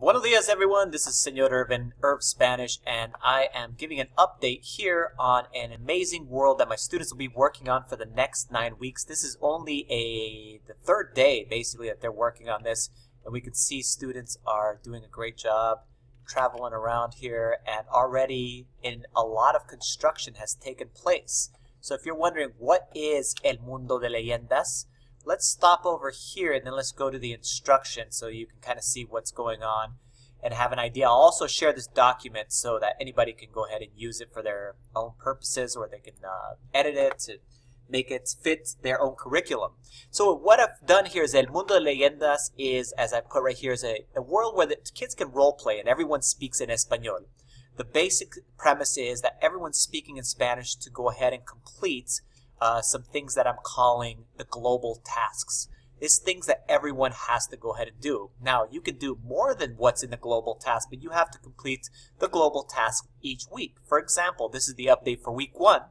Buenos dias, everyone. This is Senor Irvin, Irv Spanish, and I am giving an update here on an amazing world that my students will be working on for the next 9 weeks. This is only the third day, basically, that they're working on this, and we can see students are doing a great job traveling around here, and already a lot of construction has taken place. So if you're wondering what is El Mundo de Leyendas, let's stop over here and then let's go to the instructions so you can kind of see what's going on and have an idea. I'll also share this document so that anybody can go ahead and use it for their own purposes, or they can edit it to make it fit their own curriculum. So what I've done here is El Mundo de Leyendas is, as I put right here, is a world where the kids can role play and everyone speaks in Espanol. The basic premise is that everyone's speaking in Spanish to go ahead and complete some things that I'm calling the global tasks. It's things that everyone has to go ahead and do. Now, you can do more than what's in the global task, but you have to complete the global task each week. For example, this is the update for week 1.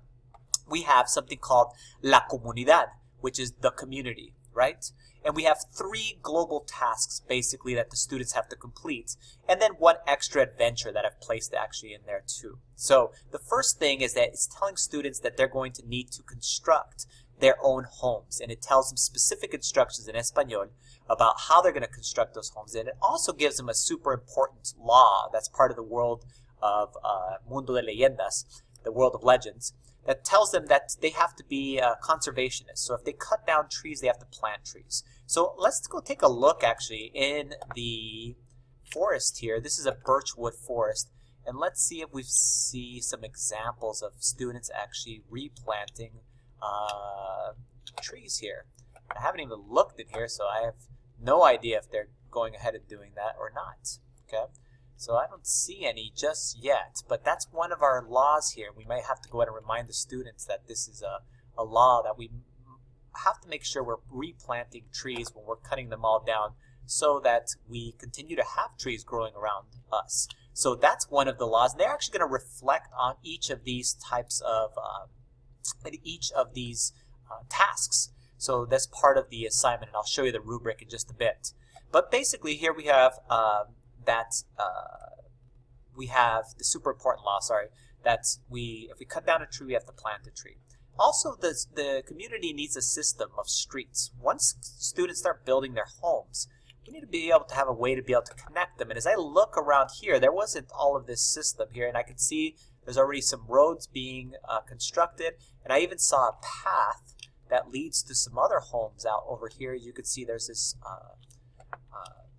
We have something called La Comunidad, which is the community, right? And we have 3 global tasks, basically, that the students have to complete, and then 1 extra adventure that I've placed actually in there too. So the first thing is that it's telling students that they're going to need to construct their own homes, and it tells them specific instructions in Espanol about how they're going to construct those homes, and it also gives them a super important law that's part of the world of Mundo de Leyendas, the world of legends, that tells them that they have to be conservationists. So if they cut down trees, they have to plant trees. So let's go take a look actually in the forest here. This is a birchwood forest. And let's see if we see some examples of students actually replanting trees here. I haven't even looked in here, so I have no idea if they're going ahead and doing that or not. Okay. So I don't see any just yet, but that's one of our laws here. We might have to go ahead and remind the students that this is a law that we have to make sure we're replanting trees when we're cutting them all down so that we continue to have trees growing around us. So that's one of the laws. They're actually going to reflect on each of these types of, tasks. So that's part of the assignment, and I'll show you the rubric in just a bit. But basically here we have we have the super important law, that if we cut down a tree, we have to plant a tree. Also, the community needs a system of streets. Once students start building their homes, we need to be able to have a way to be able to connect them. And as I look around here, there wasn't all of this system here, and I can see there's already some roads being constructed, and I even saw a path that leads to some other homes out over here. You can see there's this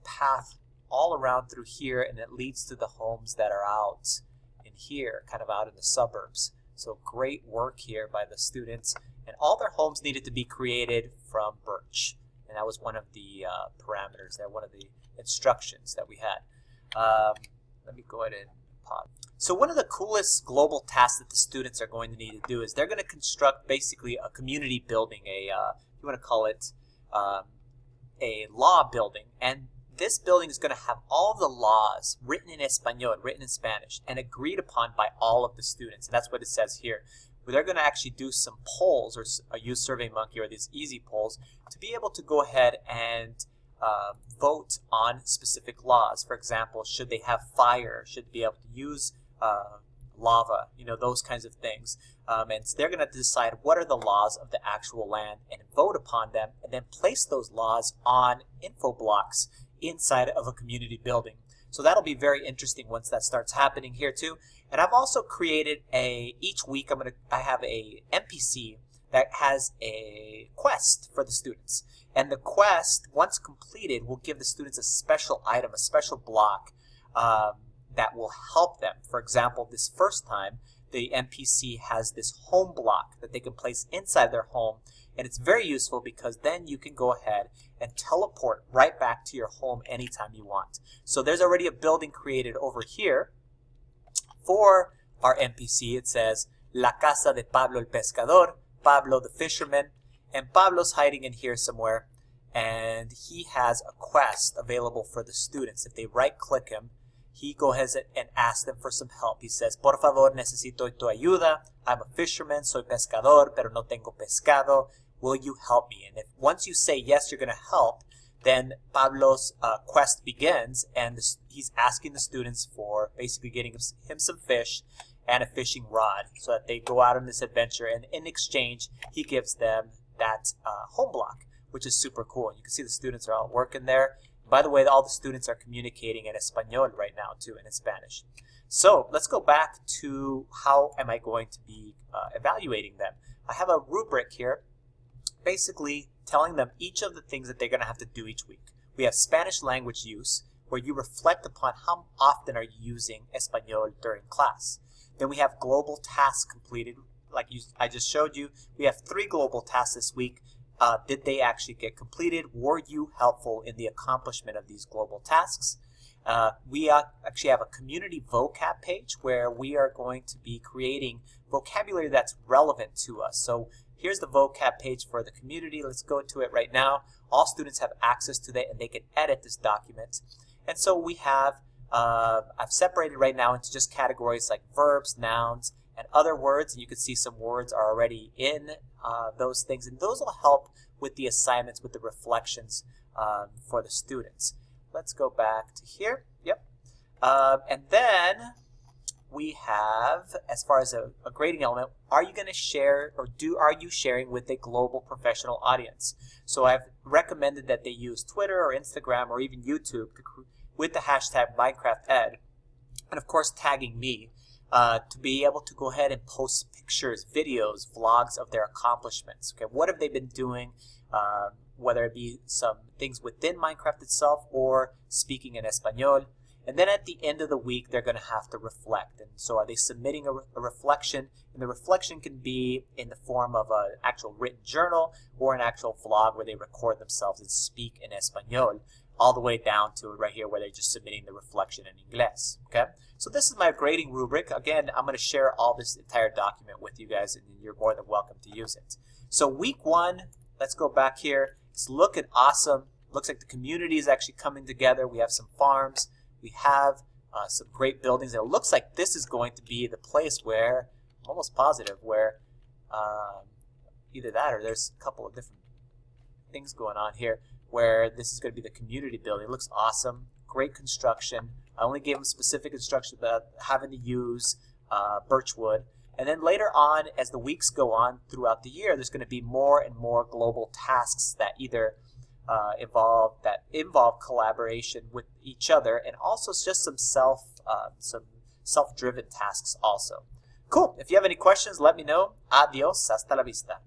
path all around through here, and it leads to the homes that are out in here, kind of out in the suburbs. So great work here by the students, and all their homes needed to be created from birch, and that was one of the parameters there, one of the instructions that we had. Let me go ahead and pause. So one of the coolest global tasks that the students are going to need to do is they're going to construct basically a community building, if you want to call it a law building, and this building is going to have all of the laws written in Espanol, written in Spanish, and agreed upon by all of the students. And that's what it says here. They're going to actually do some polls, or use SurveyMonkey or these easy polls, to be able to go ahead and vote on specific laws. For example, should they have fire? Should they be able to use lava? You know, those kinds of things. And so they're going to decide what are the laws of the actual land and vote upon them, and then place those laws on info blocks inside of a community building. So that'll be very interesting once that starts happening here too. And I've also created each week I have a NPC that has a quest for the students. And the quest, once completed, will give the students a special item, a special block that will help them. For example, this first time, the NPC has this home block that they can place inside their home. And it's very useful because then you can go ahead and teleport right back to your home anytime you want. So there's already a building created over here for our NPC. It says La Casa de Pablo el Pescador, Pablo the Fisherman, and Pablo's hiding in here somewhere, and he has a quest available for the students. If they right-click him, he goes and asks them for some help. He says, por favor, necesito tu ayuda. I'm a fisherman, soy pescador, pero no tengo pescado. Will you help me? And if once you say yes, you're going to help, then Pablo's quest begins, and he's asking the students for basically getting him some fish and a fishing rod so that they go out on this adventure, and in exchange he gives them that home block, which is super cool. And you can see the students are all working there. By the way, all the students are communicating in Espanol right now too, and in Spanish. So let's go back to how am I going to be evaluating them. I have a rubric here basically telling them each of the things that they're going to have to do each week. We have Spanish language use, where you reflect upon how often are you using Espanol during class. Then we have global tasks completed. Like I just showed you, we have 3 global tasks this week. Did they actually get completed? Were you helpful in the accomplishment of these global tasks? We actually have a community vocab page where we are going to be creating vocabulary that's relevant to us. So here's the vocab page for the community. Let's go to it right now. All students have access to that, and they can edit this document. And so we have, I've separated right now into just categories like verbs, nouns, and other words. And you can see some words are already in those things, and those will help with the assignments, with the reflections for the students. Let's go back to here. Yep. And then we have, as far as a grading element, are you going to share, or are you sharing with a global professional audience? So I've recommended that they use Twitter or Instagram or even YouTube with the hashtag MinecraftEd, and of course tagging me to be able to go ahead and post pictures, videos, vlogs of their accomplishments. Okay, what have they been doing? Whether it be some things within Minecraft itself or speaking in Espanol. And then at the end of the week, they're going to have to reflect. And so are they submitting a reflection? And the reflection can be in the form of an actual written journal or an actual vlog where they record themselves and speak in Espanol, all the way down to right here where they're just submitting the reflection in English. Okay? So this is my grading rubric. Again, I'm going to share all this entire document with you guys, and you're more than welcome to use it. So week 1, let's go back here. It's looking awesome. Looks like the community is actually coming together. We have some farms. We have some great buildings. It looks like this is going to be the place where, I'm almost positive, where either that or there's a couple of different things going on here, where this is going to be the community building. It looks awesome. Great construction. I only gave them specific instructions about having to use birchwood. And then later on, as the weeks go on throughout the year, there's going to be more and more global tasks that either involve collaboration with each other, and also just some self-driven tasks also. Cool. If you have any questions, let me know. Adios. Hasta la vista.